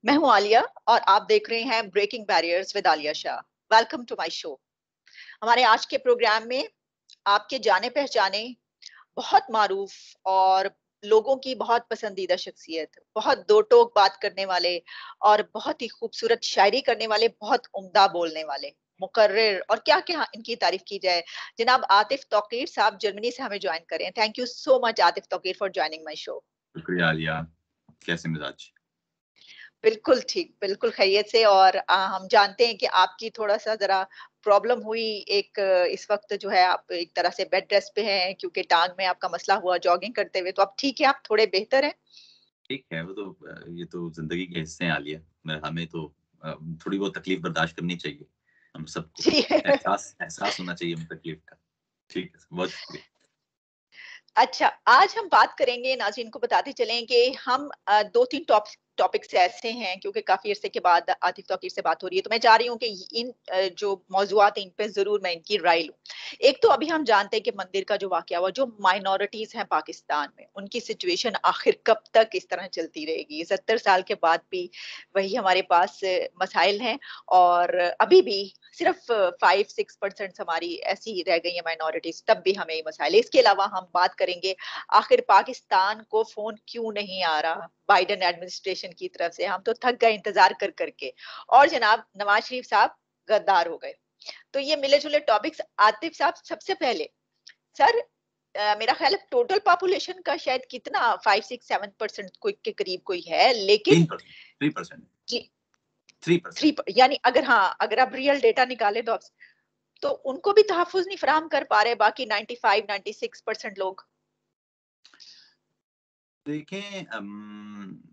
मैं हूं आलिया और आप देख रहे हैं breaking barriers with Alia Shah. Welcome to my show. हमारे आज के प्रोग्राम में आपके जाने पहचाने बहुत मारूफ और लोगों की बहुत पसंदीदा शख्सियत, बहुत दो टोक बात करने वाले और बहुत ही खूबसूरत शायरी करने वाले, बहुत उम्दा बोलने वाले, मुकर्रिर और क्या क्या इनकी तारीफ की जाए। जनाब आतिफ तौकीर साहब जर्मनी से हमें ज्वाइन करें। Thank you so much Atif Tauqeer for joining my show. शुक्रिया आलिया। कैसे मिजाज? बिल्कुल ठीक, बिल्कुल खैरियत से। और हम जानते हैं कि आपकी थोड़ा-सा ज़रा प्रॉब्लम हुई एक, इस वक़्त जो है आप एक तरह से बेड रेस्ट पे हैं क्योंकि टाँग में आपका मसला हुआ जॉगिंग करते हुए, तो अब ठीक है, आप थोड़े बेहतर हैं? ठीक है, वो तो ये तो ज़िंदगी के हिस्से हैं आलिया। मैं हमें तो अ, थोड़ी बहुत तकलीफ बर्दाश्त करनी चाहिए, हम सबको। जी। एहसास एहसास होना चाहिए हमें तकलीफ का। ठीक है, बहुत शुक्रिया। अच्छा, आज हम बात करेंगे, नाज़रीन को बताते चलें कि हम 2-3 टॉपिक्स ऐसे हैं क्योंकि काफ़ी अरसे के बाद आतिफ तौकीर से बात हो रही है, तो मैं चाह रही हूँ कि इन जो मौज़ूआत हैं, इन पे ज़रूर मैं इनकी राय लूँ। एक तो अभी हम जानते हैं कि मंदिर का जो वाक़या हुआ, जो माइनॉरिटीज़ हैं पाकिस्तान में, उनकी सिचुएशन आखिर कब तक इस तरह चलती रहेगी? 70 साल के बाद भी वही हमारे पास मसाइल हैं और अभी भी सिर्फ 5-6% हमारी ऐसी रह गई है माइनॉरिटीज, तब भी हमें ये मसाइल है। इसके अलावा हम बात करेंगे आखिर पाकिस्तान को फोन क्यों नहीं आ रहा बाइडेन एडमिनिस्ट्रेशन की तरफ से। हम तो थक गए इंतजार कर करके। और जनाब नवाज शरीफ साहब गद्दार हो गए। तो ये मिले जुले टॉपिक्स। आतिफ साहब सबसे पहले सर, मेरा ख्याल है टोटल पॉपुलेशन का शायद कितना 5-6-7% कोई के करीब कोई है, लेकिन 3%, 3%, जी 3%। 3, यानी अगर हाँ अगर आप रियल डेटा निकाले तो उनको भी तहफ़्फ़ुज़ नहीं फराहम कर पा रहे बाकी 95-96% लोग। देखें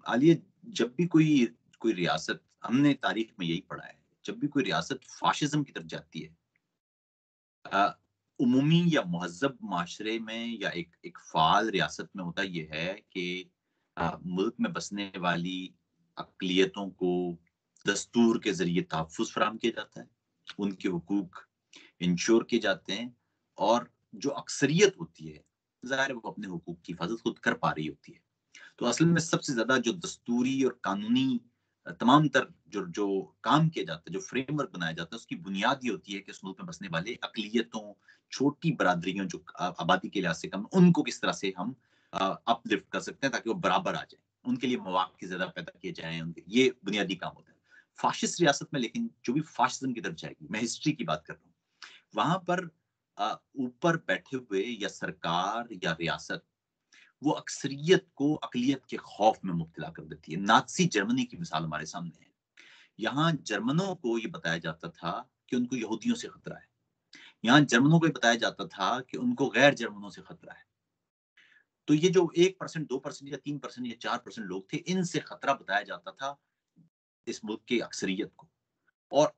आलिया, जब भी कोई कोई रियासत, हमने तारीख में यही पढ़ा है, जब भी कोई रियासत फ़ाशिज़्म की तरफ जाती है, अ, उमूमी या मुहज़्ज़ब माशरे में या एक एक फ़ाल रियासत में होता ये है कि मुल्क में बसने वाली अक़लियतों को दस्तूर के ज़रिए तहफ़्फ़ुज़ फ़राहम किया जाता है, उनके हुकूक इंश्योर किए जाते हैं और जो अक्सरियत होती है, ज़ाहिर है वो अपने हुकूक की हिफ़ाज़त खुद कर पा रही होती है। तो असल में सबसे ज़्यादा जो दस्तूरी और कानूनी तमाम तर जो जो काम किया जाता है, जो फ्रेमवर्क बनाया जाता है, उसकी बुनियाद ये होती है कि उस मुल्क में बसने वाले अक़लियतों, छोटी बरादरियों जो आबादी के लिहाज़ से कम, उनको किस तरह से हम अपलिफ्ट कर सकते हैं ताकि वो बराबर आ जाएँ। उनके लिए मौक़े ज़्यादा पैदा किए जाएँ, उनके ये बुनियादी काम होता है। फ़ाशिस्ट रियासत में लेकिन जो भी फ़ाशिज़्म की तरफ जाएगी, मैं हिस्ट्री की बात कर रहा हूँ, वहाँ पर ऊपर बैठे हुए या सरकार या रियासत वो अक्सरियत को अक़लियत के खौफ में मुब्तला कर देती है। नाज़ी जर्मनी की मिसाल हमारे सामने है। यहाँ जर्मनों को ये बताया जाता था कि उनको यहूदियों से खतरा है। यहाँ जर्मनों को ये बताया जाता था कि उनको गैर जर्मनों से खतरा है। तो ये जो 1%, 2% या 3% या 4% लोग थे, इनसे खतरा बताया जाता था इस मुल्क की अक्सरियत को। और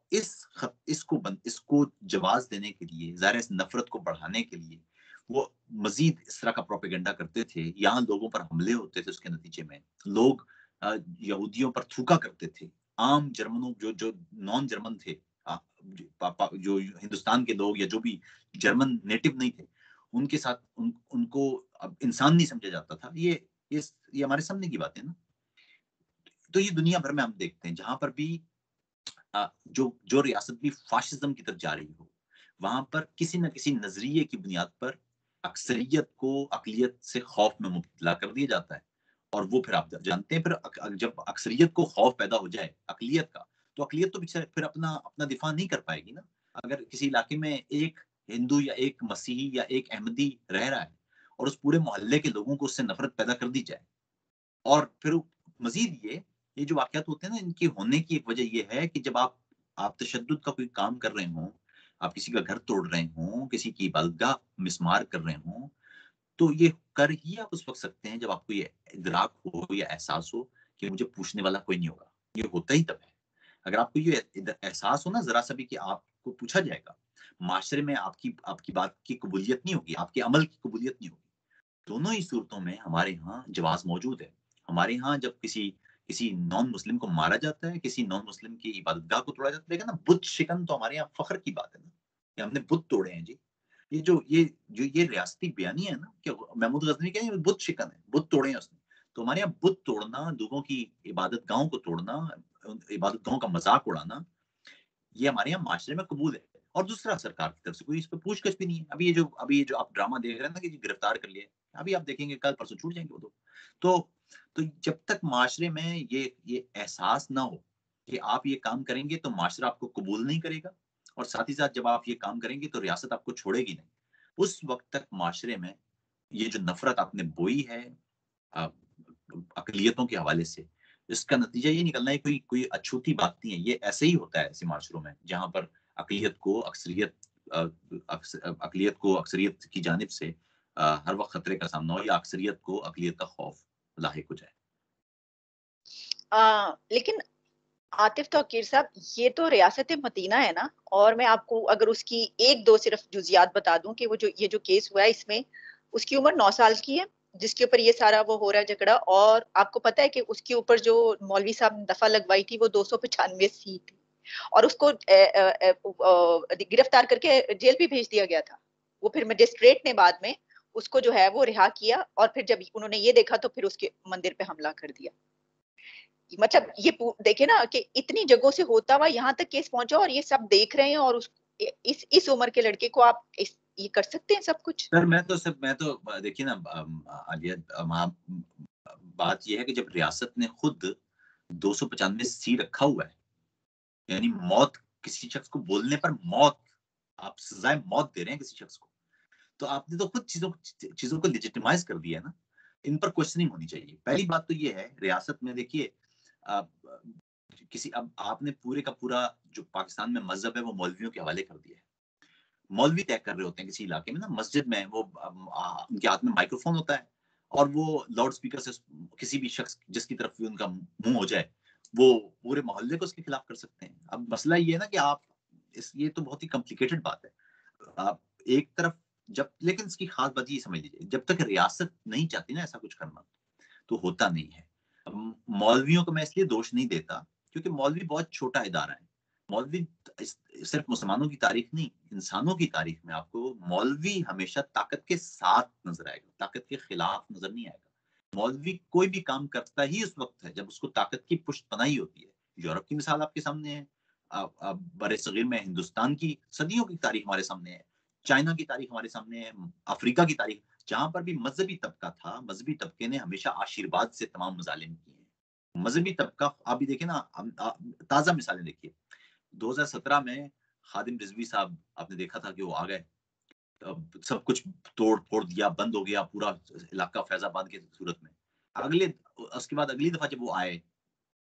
इसको जवाज़ देने के लिए, ज़ाहिर है इस नफ़रत को बढ़ाने के लिए, वो मज़ीद इस तरह का प्रोपेगेंडा करते थे। यहाँ लोगों पर हमले होते थे उसके नतीजे में। लोग यहूदियों पर थूका करते थे। आम जर्मनों जो जो नॉन जर्मन थे, अ, ज पा पा जो हिंदुस्तान के लोग या जो भी जर्मन नेटिव नहीं थे, उनके साथ उनको अब इंसान नहीं समझा जाता था। ये हमारे सामने की बात है ना। तो ये दुनिया भर में हम देखते हैं, जहाँ पर भी जो जो रियासत भी फाशिज्म की तरफ जा रही हो, वहाँ पर किसी न किसी नज़रिए की बुनियाद पर अक्सरियत को अक़लियत से खौफ में मुब्तला कर दिया जाता है। और वो फिर आप जानते हैं, फिर जब अक्सरियत को खौफ पैदा हो जाए अक़लियत का, तो अक़लियत तो बेचारे फिर अपना अपना दिफ़ा नहीं कर पाएगी ना। अगर किसी इलाके में एक हिंदू या एक मसीही या एक अहमदी रह रहा है और उस पूरे मोहल्ले के लोगों को उससे नफ़रत पैदा कर दी जाए, और फिर मज़ीद ये जो वाक़यात होते हैं ना, इनके होने की एक वजह ये है कि जब आप तशद्दुद का कोई काम कर रहे हों, आप किसी का घर तोड़ रहे हों, किसी की इबादतगाह मिसमार कर रहे हों, तो ये कर ही आप उस वक़्त सकते हैं जब आपको ये इदराक हो या एहसास हो कि मुझे पूछने वाला कोई नहीं होगा। ये होता ही तब है। अगर आपको ये एहसास हो ना ज़रा-सा भी कि आपको पूछा जाएगा, माशरे में आपकी आपकी बात की कबूलियत नहीं होगी, आपके अमल की कबूलियत नहीं होगी। दोनों ही सूरतों में हमारे यहाँ जवाज़ मौजूद है। हमारे यहाँ जब किसी किसी नॉन मुस्लिम को मारा जाता है, किसी नॉन मुस्लिम की इबादतगाह को तोड़ा जाता है, देखिए ना, बुत शिकन तो हमारे यहाँ फ़ख्र की बात है ना, कि हमने बुत तोड़े हैं जी। ये जो ये रियासती बयानी है ना, कि महमूद गज़नवी कह रहे हैं बुत शिकन है, बुत तोड़े हैं उसने। तो हमारे यहाँ बुत तोड़ना, लोगों की इबादत गाहों को तोड़ना, इबादत गाहों का मज़ाक उड़ाना, ये हमारे यहाँ माशरे में कबूल है। और दूसरा, सरकार की तरफ से कोई इस पे पूछ-गछ भी नहीं है। अभी ये जो आप ड्रामा देख रहे हैं ना कि जी गिरफ्तार कर लिए, अभी आप देखेंगे कल परसों छूट जाएँगे वो तो। तो तो जब तक माशरे में ये एहसास ना हो कि आप ये काम करेंगे तो माशरा आपको कबूल नहीं करेगा, और साथ ही साथ जब आप ये काम करेंगे तो रियासत आपको छोड़ेगी नहीं। उस वक़्त तक माशरे में ये जो नफ़रत आपने बोई है अ, अक़लियतों के हवाले से, इसका नतीजा ये निकलना है, कोई कोई अछूती बात नहीं है। ये ऐसे ही होता है ऐसे माशरों में, जहाँ पर अक़लियत को अक्सरियत अक़लियत को अक्सरियत की जानिब से हर वक़्त खतरे का सामना हो, या अक्सरियत को अक़लियत का खौफ लाहिक हो जाए। लेकिन आतिफ तौकीर साहब, ये तो रियासत मदीना है ना, और मैं आपको अगर उसकी 1-2 सिर्फ जुज़ियात बता दूँ कि वो जो ये जो केस हुआ है इसमें उसकी उम्र 9 साल की है, जिसके ऊपर ये सारा वो हो रहा है झगड़ा, और आपको पता है कि उसके ऊपर जो मौलवी साहब ने दफ़ा लगवाई थी वो 295 सी थी, और उसको गिरफ्तार करके जेल भी भेज दिया गया था। वो फिर मजिस्ट्रेट ने बाद में उसको जो है वो रिहा किया, और फिर जब उन्होंने ये देखा तो फिर उसके मंदिर पे हमला कर दिया। मतलब ये देखिए ना कि इतनी जगहों से होता हुआ यहाँ तक केस पहुंचा, और ये सब देख रहे हैं, और इस उम्र के लड़के को आप ये कर सकते हैं सब कुछ। सर मैं तो देखिए ना, आलिया, वहाँ बात ये है कि जब रियासत ने खुद 295 सी रखा हुआ है, यानी मौत, किसी शख्स को बोलने पर मौत, आप सजाए मौत दे रहे हैं किसी शख्स को, तो आपने तो खुद चीजों को लेजिटिमाइज कर दिया है ना। इन पर क्वेश्चनिंग होनी चाहिए। पहली बात तो ये है, रियासत में देखिए, आप किसी अब आपने पूरे का पूरा जो पाकिस्तान में मजहब है वो मौलवियों के हवाले कर दिया है। मौलवी तय कर रहे होते हैं किसी इलाके में ना, मस्जिद में वो उनके हाथ में माइक्रोफोन होता है, और वो लाउड स्पीकर से किसी भी शख्स जिसकी तरफ भी उनका मुंह हो जाए, वो पूरे मोहल्ले को उसके खिलाफ कर सकते हैं। अब मसला ये है ना कि आप ये तो बहुत ही कॉम्प्लिकेटेड बात है। आप एक तरफ, जब, लेकिन इसकी खास बात ये समझ लीजिए, जब तक रियासत नहीं चाहती ना ऐसा कुछ करना, तो होता नहीं है। अब मौलवियों को मैं इसलिए दोष नहीं देता क्योंकि मौलवी बहुत छोटा इदारा है। मौलवी सिर्फ मुसलमानों की तारीख नहीं, इंसानों की तारीख में आपको मौलवी हमेशा ताकत के साथ नजर आएगा, ताकत के खिलाफ नजर नहीं आएगा। मौलवी कोई भी काम करता ही उस वक्त है जब उसको ताकत की पुष्ट पनाही होती है। यूरोप की मिसाल आपके सामने है, बड़े सगीर में हिंदुस्तान की सदियों की तारीख हमारे सामने है, चाइना की तारीख हमारे सामने है, अफ्रीका की तारीख, जहां पर भी मजहबी तबका था, मजहबी तबके ने हमेशा आशीर्वाद से तमाम मजालिम किए हैं। मजहबी तबका, आप भी देखिए ना, ताजा मिसालें देखिए। 2017 में खादिम रिजवी साहब, आपने देखा था कि वो आ गए, सब कुछ तोड़ फोड़ दिया, बंद हो गया पूरा इलाका फैजाबाद की सूरत में। अगले उसके बाद अगली दफा जब वो आए,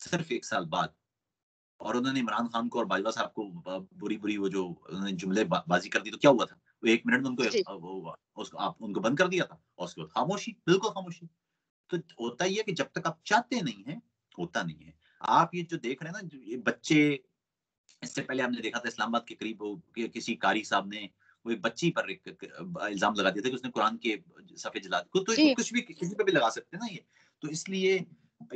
सिर्फ 1 साल बाद, और उन्होंने इमरान खान को और बाजवा साहब को बुरी बुरी वो जो उन्होंने जुमले बाजी कर दी, तो क्या हुआ था? वो 1 मिनट में उनको जी। उसको आप उनको बंद कर दिया था, और उसके बाद खामोशी, बिल्कुल खामोशी। तो होता ही है कि जब तक आप चाहते नहीं है, होता नहीं है। आप ये जो देख रहे हैं ना, ये बच्चे, इससे पहले हमने देखा था इस्लामाबाद के करीब वो किसी कारी साहब ने वो एक बच्ची पर इल्जाम लगा दिया था कि उसने कुरान के सफ़े जला दिए। तो जी। कुछ भी किसी पे भी लगा सकते हैं ना ये। तो इसलिए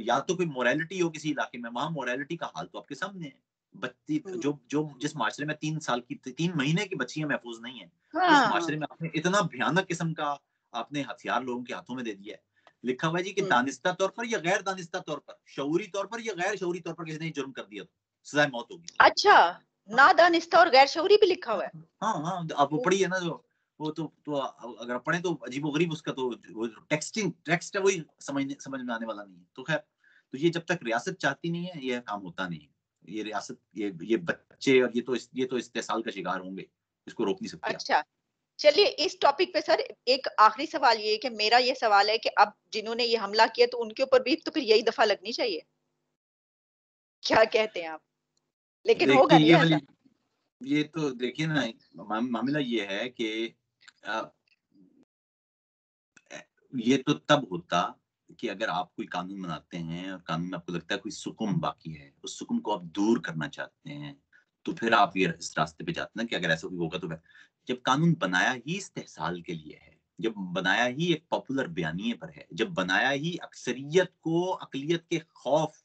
या तो कोई मोरालिटी हो किसी इलाके में, वहाँ मोरालिटी का हाल तो आपके सामने है। बच्ची हम्म। जो जो जिस माशरे में 3 साल की 3 महीने की बच्चियाँ महफूज नहीं है, उस हाँ। माशरे में आपने इतना भयानक किस्म का आपने हथियार लोगों के हाथों में दे दिया है। लिखा हुआ है जी कि हम्म। दानिस्ता तौर पर या गैर दानिस्ता तौर पर, शऊरी तौर पर या गैर शऊरी तौर पर किसी ने जुर्म कर दिया तो सज़ाए मौत होगी। अच्छा, हाँ, नादानिस्ता और गैर शऊरी भी लिखा हुआ है। हाँ, हाँ, आप वो ओ, पढ़िए ना, जो वो तो अगर आप पढ़ें तो अजीबो-गरीब, उसका तो वो टेक्स्ट है, वही समझ में आने वाला नहीं है। तो ख़ैर, तो ये जब तक रियासत चाहती नहीं है, ये काम होता नहीं है। ये रियासत, ये बच्चे, और ये तो इस्तेहसाल का शिकार होंगे। इसको रोक नहीं सकते आप। अच्छा। चलिए इस टॉपिक पे सर एक आखिरी सवाल ये है कि मेरा ये सवाल है कि अब जिन्होंने ये हमला किया तो उनके ऊपर भी तो फिर यही दफा लगनी चाहिए। क्या कहते हैं आप? लेकिन होगा देखिए नहीं ये ऐसा। वाली, ये तो देखिए ना, मामला ये है कि अ, ये तो तब होता कि अगर आप कोई कानून बनाते हैं और कानून में आपको लगता है कोई सुकुम बाकी है, उस सुकुम को आप दूर करना चाहते हैं, तो फिर आप ये इस रास्ते पे जाते हैं ना कि अगर ऐसा कोई होगा तो फिर, जब कानून बनाया ही इस्तेहसाल के लिए है, जब बनाया ही एक पॉपुलर बयानिए पर है, जब बनाया ही अक्सरियत को अक़लियत के खौफ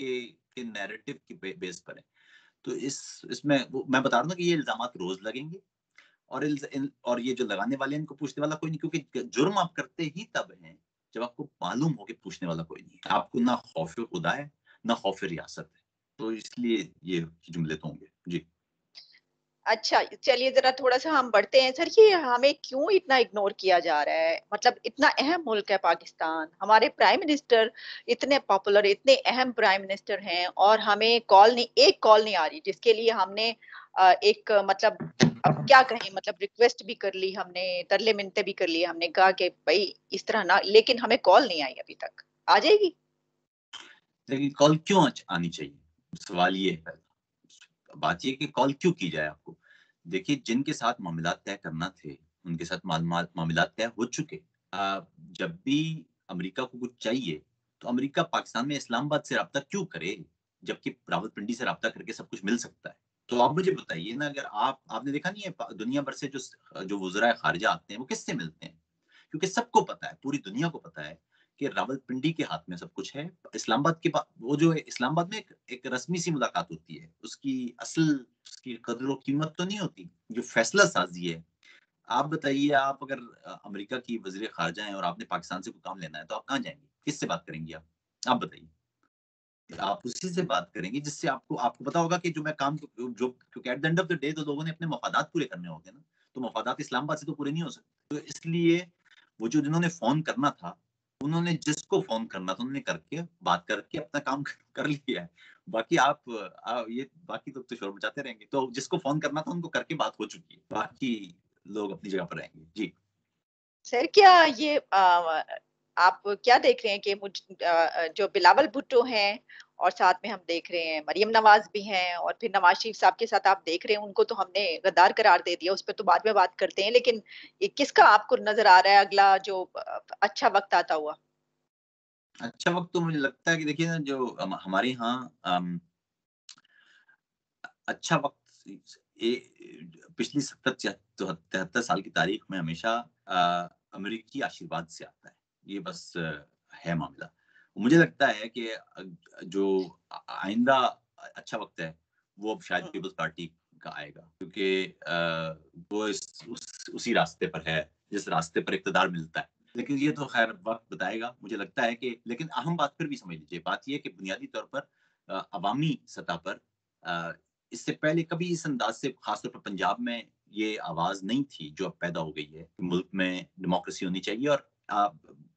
के नैरेटिव की बेस पर है, तो इसमें वो मैं बता रहा हूँ ना कि ये इल्ज़ामात रोज़ लगेंगे, और और ये जो लगाने वाले हैं इनको पूछने वाला कोई नहीं, क्योंकि जुर्म आप करते ही तब हैं जब आपको मालूम हो कि पूछने वाला कोई नहीं है। आपको ना खौफ खुदा है, ना खौफ रियासत है। तो इसलिए ये जुमले तो होंगे। जी। अच्छा, चलिए ज़रा थोड़ा-सा हम बढ़ते हैं। सर, ये हमें क्यों इतना इग्नोर किया जा रहा है? मतलब इतना अहम मुल्क है पाकिस्तान, हमारे प्राइम मिनिस्टर इतने पॉपुलर, इतने अहम प्राइम मिनिस्टर हैं और हमें एक कॉल नहीं आ रही, जिसके लिए हमने एक मतलब अब क्या कहें, मतलब रिक्वेस्ट भी कर ली हमने, तरले-मिन्नतें भी कर ली, हमने कहा कि भई इस तरह ना, लेकिन हमें कॉल नहीं आई अभी तक। आ जाएगी? लेकिन कॉल क्यों आनी चाहिए? सवाल ये है पहला। बात ये है कि कॉल क्यों की जाए आपको? देखिए, जिनके साथ मामलात तय करना थे, उनके साथ मामलात तय हो चुके। जब भी अमेरिका को कुछ चाहिए, तो अमेरिका पाकिस्तान में इस्लामाबाद से राब्ता क्यों करे? जबकि रावलपिंडी से राब्ता करके सब कुछ मिल सकता है। तो आप मुझे बताइए ना, अगर आपने देखा नहीं है दुनिया भर से जो वज़राए ख़ारिजा आते हैं, वो किससे मिलते हैं? क्योंकि सबको पता है, पूरी दुनिया को पता है कि रावलपिंडी के हाथ में सब कुछ है। इस्लामाबाद के पा वो जो है इस्लामाबाद में एक रस्मी सी मुलाकात होती है। उसकी कदर और कीमत तो नहीं होती। जो फैसला साज़ी है, आप बताइए, आप अगर अमेरिका की वज़ीर ख़ारिजा हैं और आपने पाकिस्तान से कोई काम लेना है, तो आप कहाँ जाएँगे? किससे बात करेंगी आप? आप बताइए। आप उसी से बात करेंगे जिससे आपको आपको पता होगा कि जो मैं काम जो क्योंकि at the end of the day तो लोगों ने अपने मफादात पूरे करने होंगे ना, तो मफादात इस्लामाबाद से तो पूरे नहीं हो सकते। तो इसलिए वो जो जिन्होंने फ़ोन करना था, उन्होंने जिसको फ़ोन करना था उन्होंने करके बात करके अपना काम कर लिया है। बाकी ये बाकी लोग तो शोर मचाते रहेंगे। तो जिसको फ़ोन करना था उनको करके बात हो चुकी है। बाकी लोग अपनी जगह पर रहेंगे। जी। सर, क्या ये आप क्या देख रहे हैं कि जो बिलावल भुट्टो हैं और साथ में हम देख रहे हैं मरियम नवाज़ भी हैं और फिर नवाज़ शरीफ साहब के साथ आप देख रहे हैं, उनको तो हमने गद्दार करार दे दिया, उस पे तो बाद में बात करते हैं। लेकिन ये किसका आपको नज़र आ रहा है अगला जो अच्छा वक़्त आता हुआ? अच्छा वक़्त तो मुझे लगता है कि देखिए ना, जो हमारे यहाँ अच्छा वक़्त ए पिछली 70 73 साल की तारीख में हमेशा अमेरिकी आशीर्वाद से आता है। ये बस है मामला। मुझे लगता है कि जो आइंदा अच्छा वक़्त है, वो अब शायद हुँ, पीपल्स पार्टी का आएगा, क्योंकि वो उसी रास्ते पर है, जिस रास्ते पर इक़्तिदार मिलता है। लेकिन ये तो ख़ैर वक़्त बताएगा। मुझे लगता है कि लेकिन अहम बात फिर भी समझ लीजिए, बात ये है कि बुनियादी तौर पर अवामी सतह पर अ, इससे पहले कभी इस अंदाज से खासतौर पर पंजाब में ये आवाज़ नहीं थी जो अब पैदा हो गई है। मुल्क में डेमोक्रेसी होनी चाहिए और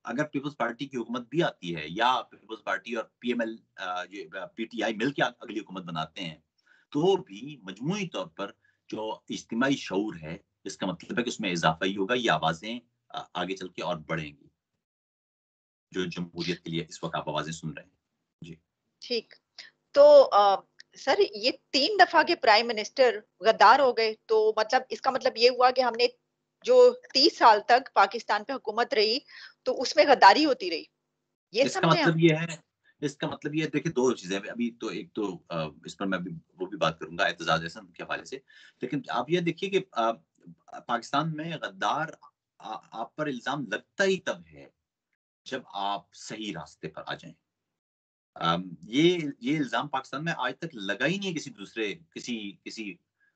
अगर पीपल्स पार्टी की हुकूमत भी आती है या पीपल्स पार्टी और पीएमएल ये पीटीआई मिलके अगली हुकूमत बनाते हैं, तो भी मजमूई तौर पर जो इज्तिमाई शऊर है, इसका मतलब है कि उसमें इज़ाफ़ा ही होगा, ये आवाज़ें आगे चल के और बढ़ेंगी, जो जमहूरियत के लिए इस वक़्त आप आवाज़ें सुन रहे हैं। जी। ठीक। तो सर, ये 3 दफ़ा के प्राइम मिनिस्टर गद्दार हो गए, तो मतलब इसका मतलब ये हुआ कि हमने जो 30 साल तक पाकिस्तान पे हुकूमत रही, तो उसमें गद्दारी होती रही। ये इसका समझे हम? मतलब ये है इसका मतलब ये है, देखिए 2 चीज़ें हैं। अभी तो एक तो इस पर मैं अभी वो भी बात करूँगा एतज़ाज़ अहसन के हवाले से। लेकिन आप ये देखिए कि पाकिस्तान में गद्दार आप पर इल्ज़ाम लगता ही तब है, जब आप सही रास्ते पर आ जाएँ। ये इल्ज़ाम पाकिस्तान में आज तक लगा ही नहीं है किसी दूसरे किसी किसी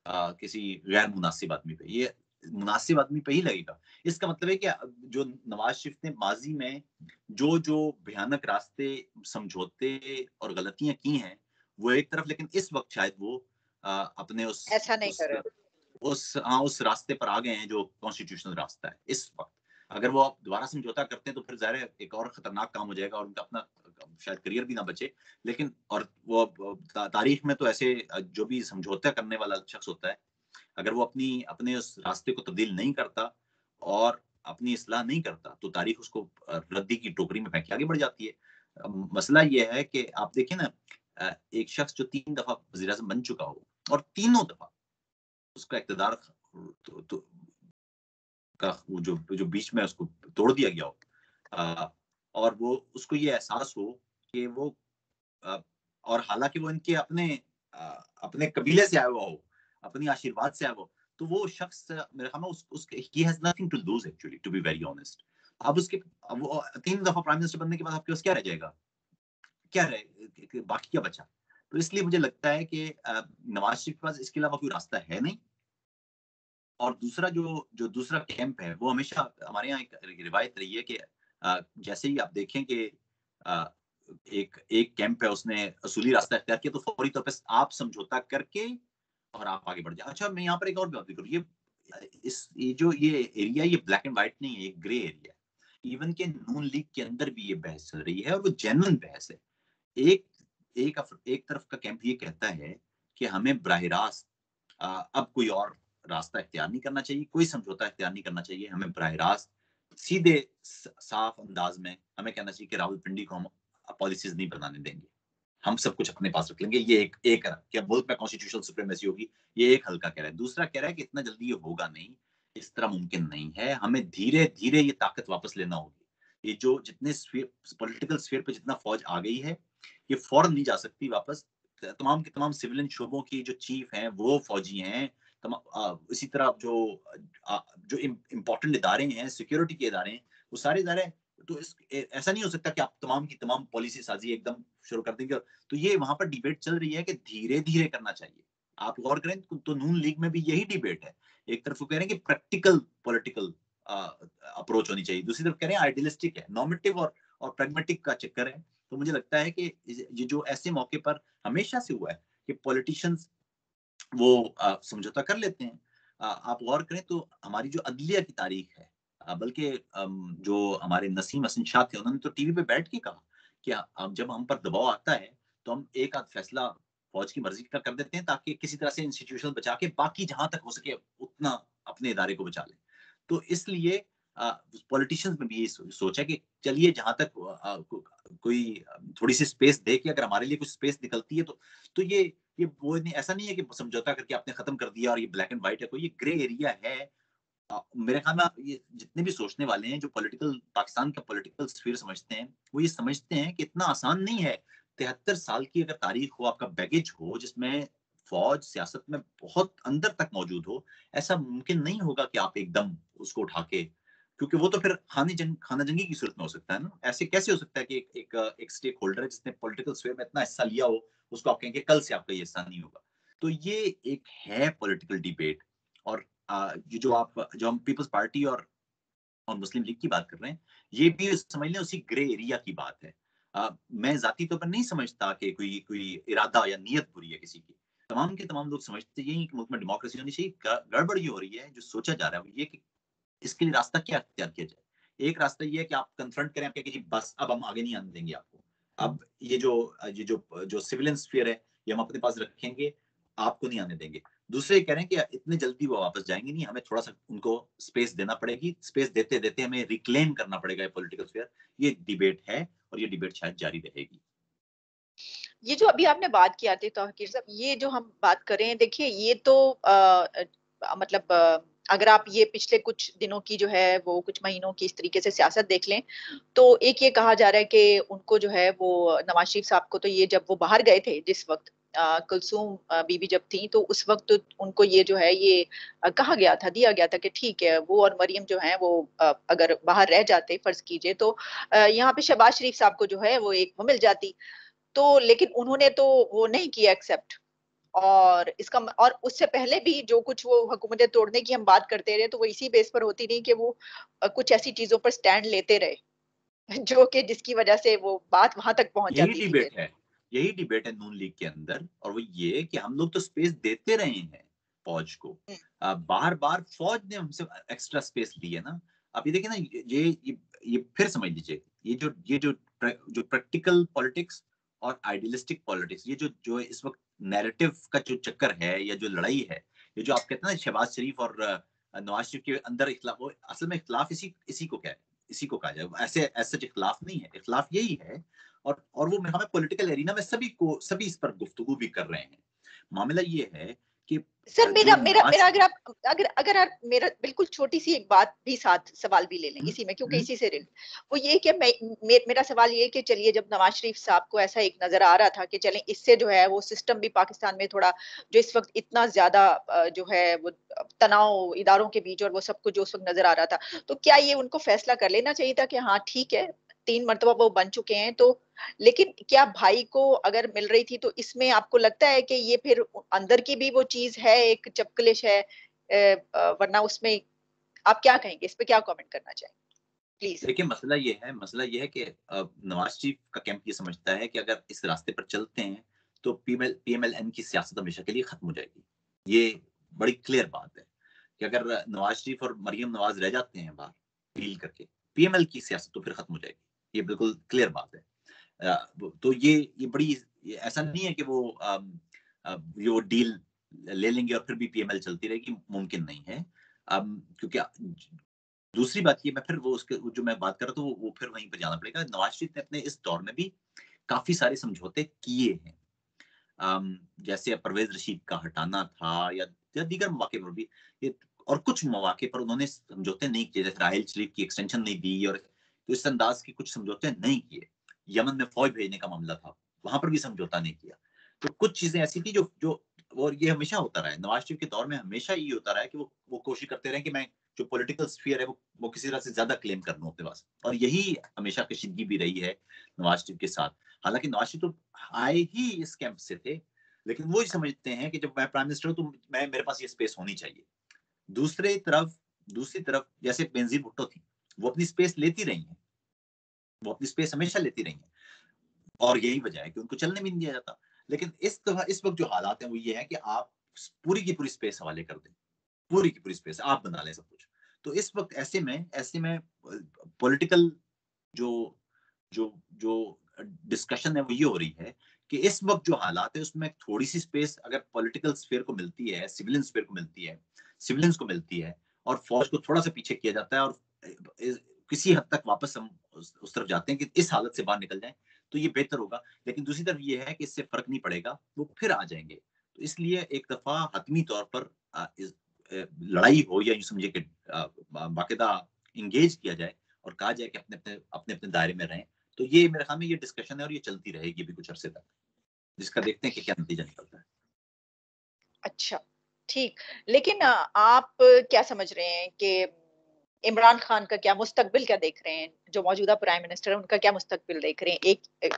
किसी गैर मुनासिब आदमी पे। ये मुनासिब आदमी पे ही लगेगा। इसका मतलब है कि जो नवाज़ शरीफ ने माज़ी में जो भयानक रास्ते, समझौते और गलतियाँ की हैं, वो एक तरफ, लेकिन इस वक़्त शायद वो अपने ऐसा नहीं कर रहे। उस रास्ते पर आ गए हैं जो कॉन्स्टिट्यूशनल रास्ता है, इस वक़्त। अगर वो अब दोबारा समझौता करते हैं तो फिर ज़ाहिर है एक और खतरनाक काम हो जाएगा और उनका अपना शायद करियर भी ना बचे। लेकिन और वो तारीख में तो ऐसे जो भी समझौता करने वाला शख्स होता है, अगर वो अपने उस रास्ते को तब्दील नहीं करता और अपनी इस्लाह नहीं करता, तो तारीख उसको रद्दी की टोकरी में फेंक के आगे बढ़ जाती है। मसला ये है कि आप देखिए ना, एक शख्स जो 3 दफ़ा वज़ीर-ए-आज़म बन चुका हो और तीनों दफ़ा उसका इक़्तिदार तो तो का वो जो बीच में उसको तोड़ दिया गया हो, और वो उसको ये एहसास हो कि वो अ, और हालाँकि वो इनके अपने कबीले से आया हुआ हो, अपनी आशीर्वाद से आया हुआ हो, तो वो शख्स मेरे ख्याल में उस उसके ही has nothing to lose actually, to be very honest. अब वो 3 दफ़ा प्राइम मिनिस्टर बनने के बाद आपके पास क्या रह जाएगा? क्या रहे बाकी क्या बचा? तो इसलिए मुझे लगता है कि नवाज़ शरीफ के पास इसके अलावा कोई रास्ता है नहीं। और दूसरा जो जो दूसरा कैंप है, वो हमेशा हमारे यहाँ एक रिवायत रही है कि जैसे ही आप देखें कि एक एक कैंप है, उसने असूली रास्ता इख्तियार किया, तो फौरी तौर पे आप समझौता करके और आप आगे बढ़ जाए। अच्छा, मैं यहाँ पर एक और बात भी करूँ, ये एरिया ये ब्लैक एंड व्हाइट नहीं है, ये ग्रे एरिया है। इवन के नून लीग के अंदर भी ये बहस चल रही है और वो जेन्युइन बहस है। एक एक तरफ का कैंप ये कहता है कि हमें बराह रास्त अब कोई और रास्ता इख्तियार नहीं करना चाहिए, कोई समझौता इख्तियार नहीं करना चाहिए। हमें बराह रास्त सीधे साफ अंदाज में हमें कहना चाहिए कि रावलपिंडी को हम पॉलिसीज नहीं बनाने देंगे, हम सब कुछ अपने पास रख लेंगे। ये एक क्या मुल्क में कॉन्स्टिट्यूशनल सुप्रीमेसी होगी, ये एक हल्का कह रहा है। दूसरा कह रहा है कि इतना जल्दी ये होगा नहीं, इस तरह मुमकिन नहीं है, हमें धीरे धीरे ये ताकत वापस लेना होगी। ये जो जितने पॉलिटिकल स्फीयर पे जितना फौज आ गई है, ये फौरन नहीं जा सकती वापस। तमाम के तमाम सिविलियन शोबों की जो चीफ हैं वो फौजी हैं। इसी तरह जो इम्पोर्टेंट इदारे हैं, सिक्योरिटी के इदारे हैं, वो सारे इदारे, तो ऐसा नहीं हो सकता कि आप तमाम की तमाम पॉलिसी साजी एकदम शुरू कर देंगे। तो ये वहां पर डिबेट चल रही है कि धीरे धीरे करना चाहिए। आप गौर करें तो नून लीग में भी यही डिबेट है। एक तरफ वो कह रहे हैं कि प्रैक्टिकल पॉलिटिकल अप्रोच होनी चाहिए, दूसरी तरफ कह रहे हैं आइडियलिस्टिक है, नॉर्मेटिव और प्रैग्मेटिक का चक्कर है। तो मुझे लगता है कि ये जो ऐसे मौके पर हमेशा से हुआ है कि पॉलिटिशियंस वो समझौता कर लेते हैं। आप गौर करें तो हमारी जो अदलिया की तारीख है, बल्कि जो हमारे नसीम हसन शाह थे, उन्होंने तो टीवी पे बैठ के कहा कि अब जब हम पर दबाव आता है तो हम एक आध फैसला फौज की मर्जी का कर देते हैं ताकि किसी तरह से इंस्टीट्यूशन बचा के बाकी जहां तक हो सके उतना अपने इदारे को बचा लें। तो इसलिए पॉलिटिशियंस में भी ये सोच है कि चलिए जहां तक कोई थोड़ी सी स्पेस दे के अगर हमारे लिए कुछ स्पेस निकलती है तो ये वो नहीं, ऐसा नहीं है कि समझौता करके आपने खत्म कर दिया और ये ब्लैक एंड व्हाइट है, कोई ये ग्रे एरिया है। मेरे ख्याल में ये जितने भी सोचने वाले हैं, जो पॉलिटिकल पाकिस्तान का पॉलिटिकल स्फीयर समझते हैं, वो ये समझते हैं कि इतना आसान नहीं है। 73 साल की अगर तारीख हो, आपका बैगेज हो, जिसमें फौज सियासत में बहुत अंदर तक मौजूद हो, ऐसा मुमकिन नहीं होगा कि आप एकदम उसको उठा के, क्योंकि वो तो फिर खाना जंगी की सूरत में हो सकता है ना। ऐसे कैसे हो सकता है कि एक स्टेक होल्डर है जिसने पॉलिटिकल स्फीयर में इतना हिस्सा लिया हो, उसको आप कहेंगे कल से आपका ये हिस्सा नहीं होगा। तो ये एक है पॉलिटिकल डिबेट। और ये जो हम पीपल्स पार्टी और मुस्लिम लीग की बात कर रहे हैं, ये भी समझ लें उसी ग्रे एरिया की बात है। मैं जाती तौर पर नहीं समझता कि कोई कोई इरादा या नीयत बुरी है किसी की। तमाम के तमाम लोग समझते यही कि मुल्क में डेमोक्रेसी होनी चाहिए। गड़बड़ ये हो रही है, जो सोचा जा रहा है वो ये कि इसके लिए रास्ता क्या अख्तियार किया जाए। एक रास्ता ये है कि आप कन्फ्रंट करें, आप कहें कि जी बस अब हम आगे नहीं आने देंगे आपको। अब ये जो सिविलियन स्फीयर है, ये हम अपने पास रखेंगे, आपको नहीं आने देंगे। दूसरे कह रहे हैं कि इतने जल्दी वो वापस जाएंगे नहीं, हमें थोड़ा सा उनको स्पेस देना पड़ेगी, स्पेस देते देते हमें रिक्लेम करना पड़ेगा ये पॉलिटिकल स्फीयर। ये डिबेट है और ये डिबेट शायद जारी रहेगी। ये जो अभी आपने बात की आती तौकीर साहब, ये जो हम बात कर रहे हैं, देखिए ये तो मतलब अगर आप ये पिछले कुछ दिनों की जो है वो कुछ महीनों की इस तरीके से सियासत देख लें, तो एक ये कहा जा रहा है कि उनको जो है वो नवाज शरीफ साहब को तो ये जब वो बाहर गए थे जिस वक्त कुलसूम बीबी जब थी, तो उस वक्त तो उनको ये जो है ये कहा गया था, दिया गया था कि ठीक है वो और मरियम जो है वो अगर बाहर रह जाते फर्ज कीजिए तो यहाँ पे शहबाज शरीफ साहब को जो है वो एक वो मिल जाती। तो लेकिन उन्होंने तो वो नहीं किया एक्सेप्ट। और उससे पहले भी जो कुछ वो हुकूमतें तोड़ने की हम बात करते रहे, तो वो इसी बेस पर होती रही कि वो कुछ ऐसी चीजों पर स्टैंड लेते रहे जो कि जिसकी वजह से वो बात वहां तक पहुंच यही जाती थी फिर। डिबेट है, यही डिबेट है नून लीग के अंदर, और वो ये कि हम लोग तो स्पेस देते रहे हैं फौज को। हम्म, बार बार फौज ने हमसे एक्स्ट्रा स्पेस ली है ना। आप ये देखिए ना, ये फिर समझ लीजिए, जो प्रैक्टिकल पॉलिटिक्स और आइडियलिस्टिक पॉलिटिक्स, ये जो जो इस वक्त नैरेटिव का जो चक्कर है या जो लड़ाई है, ये जो आप कहते हैं ना शहबाज शरीफ और नवाज शरीफ के अंदर इख्लाफ, वो असल में इख्लाफ इसी को क्या है, इसी को कहा जाए। ऐसे ऐसा इख्लाफ नहीं है, इख्लाफ यही है। और वो हमें पॉलिटिकल एरिना में सभी इस पर गुफ्तगू भी कर रहे हैं। मामला ये है कि सर मेरा जो मेरा नवाज, मेरा अगर आप अगर अगर आप मेरा बिल्कुल छोटी सी एक बात भी साथ सवाल भी ले लें इसी में, क्योंकि इसी से वो ये कि मेरा सवाल ये कि चलिए जब नवाज शरीफ साहब को ऐसा एक नजर आ रहा था कि चलें इससे जो है वो सिस्टम भी पाकिस्तान में थोड़ा, जो इस वक्त इतना ज्यादा जो है वो तनाव इदारों के बीच और वो सब कुछ जो उस वक्त नजर आ रहा था, तो क्या ये उनको फैसला कर लेना चाहिए था कि हाँ ठीक है 3 मरतबा वो बन चुके हैं, तो लेकिन क्या भाई को अगर मिल रही थी, तो इसमें आपको लगता है कि ये फिर अंदर की भी वो चीज है, एक चपकलिश है, वरना उसमें आप क्या कहेंगे, इस पे क्या कमेंट करना चाहेंगे? प्लीज। देखिए मसला ये है कि नवाज शरीफ का कैंप ये समझता है कि अगर इस रास्ते पर चलते हैं तो पीएमएलएन की सियासत हमेशा के लिए खत्म हो जाएगी। ये बड़ी क्लियर बात है कि अगर नवाज शरीफ और मरियम नवाज रह जाते हैं बाहर डील करके, पीएमएल की सियासत तो फिर खत्म हो जाएगी। ये बिल्कुल क्लियर बात है। तो ये बड़ी ऐसा नहीं है कि वो डील ले लेंगे और फिर भी पीएमएल चलती रहेगी, मुमकिन नहीं है। क्योंकि दूसरी बात ये, मैं फिर जो मैं बात कर रहा था वो फिर वहीं पे जाना पड़ेगा। नवाज शरीफ ने अपने इस दौर में भी काफी सारे समझौते किए हैं। जैसे परवेज रशीद का हटाना था या दीगर मौके पर भी ये, और कुछ मौके पर उन्होंने समझौते नहीं किए, जैसे राहेल शरीफ की एक्सटेंशन नहीं दी और तो इस अंदाज के कुछ समझौते नहीं किए। यमन में फौज भेजने का मामला था, वहां पर भी समझौता नहीं किया। तो कुछ चीजें ऐसी थी जो जो और ये हमेशा होता रहा है नवाज शरीफ के दौर में, हमेशा ये होता रहा है कि वो कोशिश करते रहे कि मैं जो पॉलिटिकल स्फीयर है वो किसी तरह से ज्यादा क्लेम कर लूं अपने पास, और यही हमेशा कशीदगी भी रही है नवाज शरीफ के साथ। हालांकि नवाज शरीफ तो आए ही इस कैंप से थे, लेकिन वो ही समझते हैं कि जब मैं प्राइम मिनिस्टर हूं तो मेरे पास ये स्पेस होनी चाहिए। दूसरी तरफ जैसे बेनजीर भुट्टो थी, वो अपनी स्पेस लेती रही हैं, वो अपनी स्पेस हमेशा लेती रही हैं, और यही वजह है कि उनको चलने भी नहीं दिया जाता। लेकिन इस वक्त जो हालात हैं वो ये है कि आप पूरी की पूरी स्पेस हवाले कर दें, पूरी की पूरी स्पेस आप बना लें सब कुछ। तो इस वक्त ऐसे में पॉलिटिकल जो जो जो डिस्कशन है वो ये हो रही है कि इस वक्त जो हालात है उसमें थोड़ी सी स्पेस अगर पॉलिटिकल स्फीयर को मिलती है, सिविलियन स्फीयर को मिलती है, सिविलियंस को मिलती है, और फौज को थोड़ा सा पीछे किया जाता है, और किसी हद तक वापस हम उस तरफ जाते हैं कि इस हालत से बाहर निकल जाएं, तो ये बेहतर होगा। लेकिन दूसरी तरफ ये है कि इससे फर्क नहीं पड़ेगा, वो फिर आ जाएंगे। तो इसलिए एक दफा हतमी तौर पर लड़ाई हो, या यूं समझे कि बाकायदा इंगेज किया जाए और कहा जाए कि अपने अपने दायरे में रहें। तो ये मेरे ख्याल में ये डिस्कशन है और ये चलती रहेगी भी कुछ अरसे तक, जिसका देखते हैं कि क्या नतीजा निकलता है। अच्छा, ठीक। लेकिन आप क्या समझ रहे हैं कि इमरान खान का क्या मुस्तकबिल क्या देख रहे हैं? जो मौजूदा प्राइम मिनिस्टर है, उनका क्या मुस्तकबिल देख रहे हैं?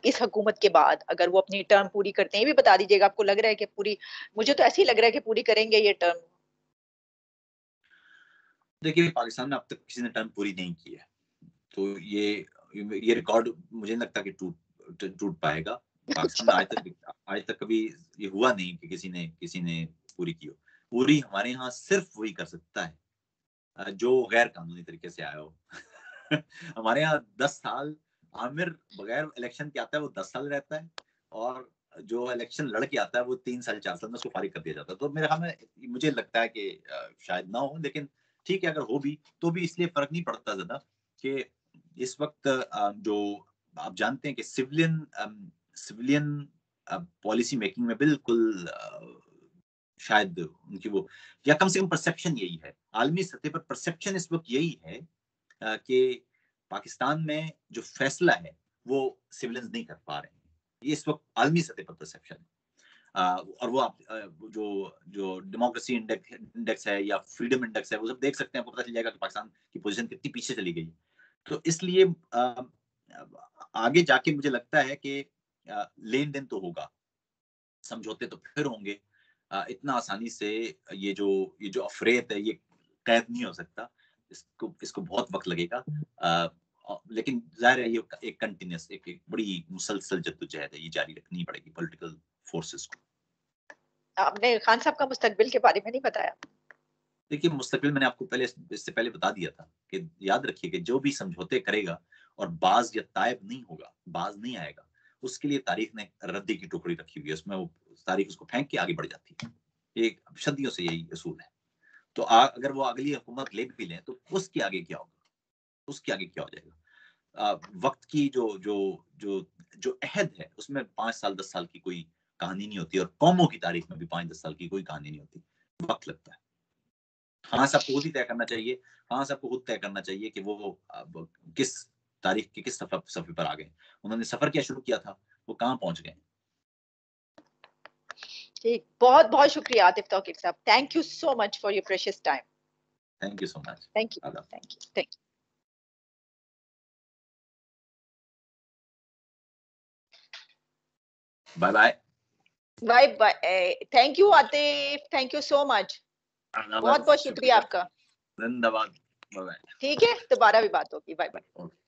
इस हुकूमत के बाद अगर वो अपनी टर्म पूरी करते हैं, ये भी बता दीजिएगा, आपको लग रहा है कि पूरी, मुझे तो ऐसे ही लग रहा है कि पूरी करेंगे ये टर्म। देखिए, पाकिस्तान में अब तक किसी ने टर्म पूरी नहीं की है, तो ये रिकॉर्ड मुझे नहीं लगता कि टूट पाएगा। पाकिस्तान में अच्छा। आज तक कभी ये हुआ नहीं कि किसी ने पूरी की हो। पूरी हमारे यहाँ सिर्फ वही कर सकता है जो गैर कानूनी तरीके से आया हो। हमारे यहाँ 10 साल आमिर बगैर इलेक्शन के आता है, वो 10 साल रहता है, और जो इलेक्शन लड़ के आता है वो 3 साल 4 साल में उसको फारिग कर दिया जाता है। तो मेरे ख्याल में मुझे लगता है कि शायद ना हो, लेकिन ठीक है, अगर हो भी तो भी इसलिए फर्क नहीं पड़ता ज्यादा कि इस वक्त जो आप जानते हैं कि सिविलियन पॉलिसी मेकिंग में बिल्कुल शायद उनकी वो, या कम से कम परसेप्शन यही है, आलमी सतह पर परसेप्शन इस वक्त यही है कि पाकिस्तान में जो फैसला है वो सिविलियंस नहीं कर पा रहे हैं। ये इस वक्त आलमी सतह पर परसेप्शन है। और वो आप जो जो डेमोक्रेसी इंडेक्स है या फ्रीडम इंडेक्स है, वो सब देख सकते हैं, आपको पता चल जाएगा कि पाकिस्तान की पोजीशन कितनी पीछे चली गई है। तो इसलिए आगे जाके मुझे लगता है कि लेन देन तो होगा, समझौते तो फिर होंगे। इतना आसानी से ये जो अफरेत है ये कैद नहीं हो सकता, इसको बहुत वक्त लगेगा। लेकिन जाहिर है ये एक कंटिन्यूस एक बड़ी मुसलसल जद्दोजहद है, ये जारी रखनी पड़ेगी पॉलिटिकल फोर्सेस को। आपने खान साहब का मुस्तकबिल के बारे में नहीं बताया। देखिए, मुस्तकिल मैंने आपको इससे पहले बता दिया था कि याद रखिए कि जो भी समझौते करेगा और बाज या तायब नहीं होगा, बाज नहीं आएगा, उसके लिए तारीख ने रद्दी की टुकड़ी रखी हुई है, उसमें वो तारीख उसको फेंक के आगे बढ़ जाती है। ये सदियों से यही असूल है। तो अगर वो अगली हुकूमत ले भी लें तो उसके आगे क्या होगा, उसके आगे क्या हो जाएगा? वक्त की जो जो जो जो अहद है उसमें 5 साल 10 साल की कोई कहानी नहीं होती, और कौमों की तारीख में भी 5-10 साल की कोई कहानी नहीं होती, वक्त लगता है। हाँ, सबको खुद ही तय करना चाहिए। हाँ, सबको खुद तय करना चाहिए कि वो अब किस तारीख के किस सफ़े पर आ गए। उन्होंने सफ़र क्या शुरू किया था, वो कहाँ पहुँच गए। ठीक, बहुत-बहुत शुक्रिया आतिफ तौकीर साहब। Thank you so much for your precious time. Thank you so much. Thank you, आदाब। Thank you, thank you. Bye bye. Bye bye. Thank you Atif, thank you so much. आदाब, बहुत-बहुत शुक्रिया शुक्रिया। आपका। जिंदाबाद। बाय-बाय। ठीक है? दोबारा भी बात होगी। बाय-बाय। ओके।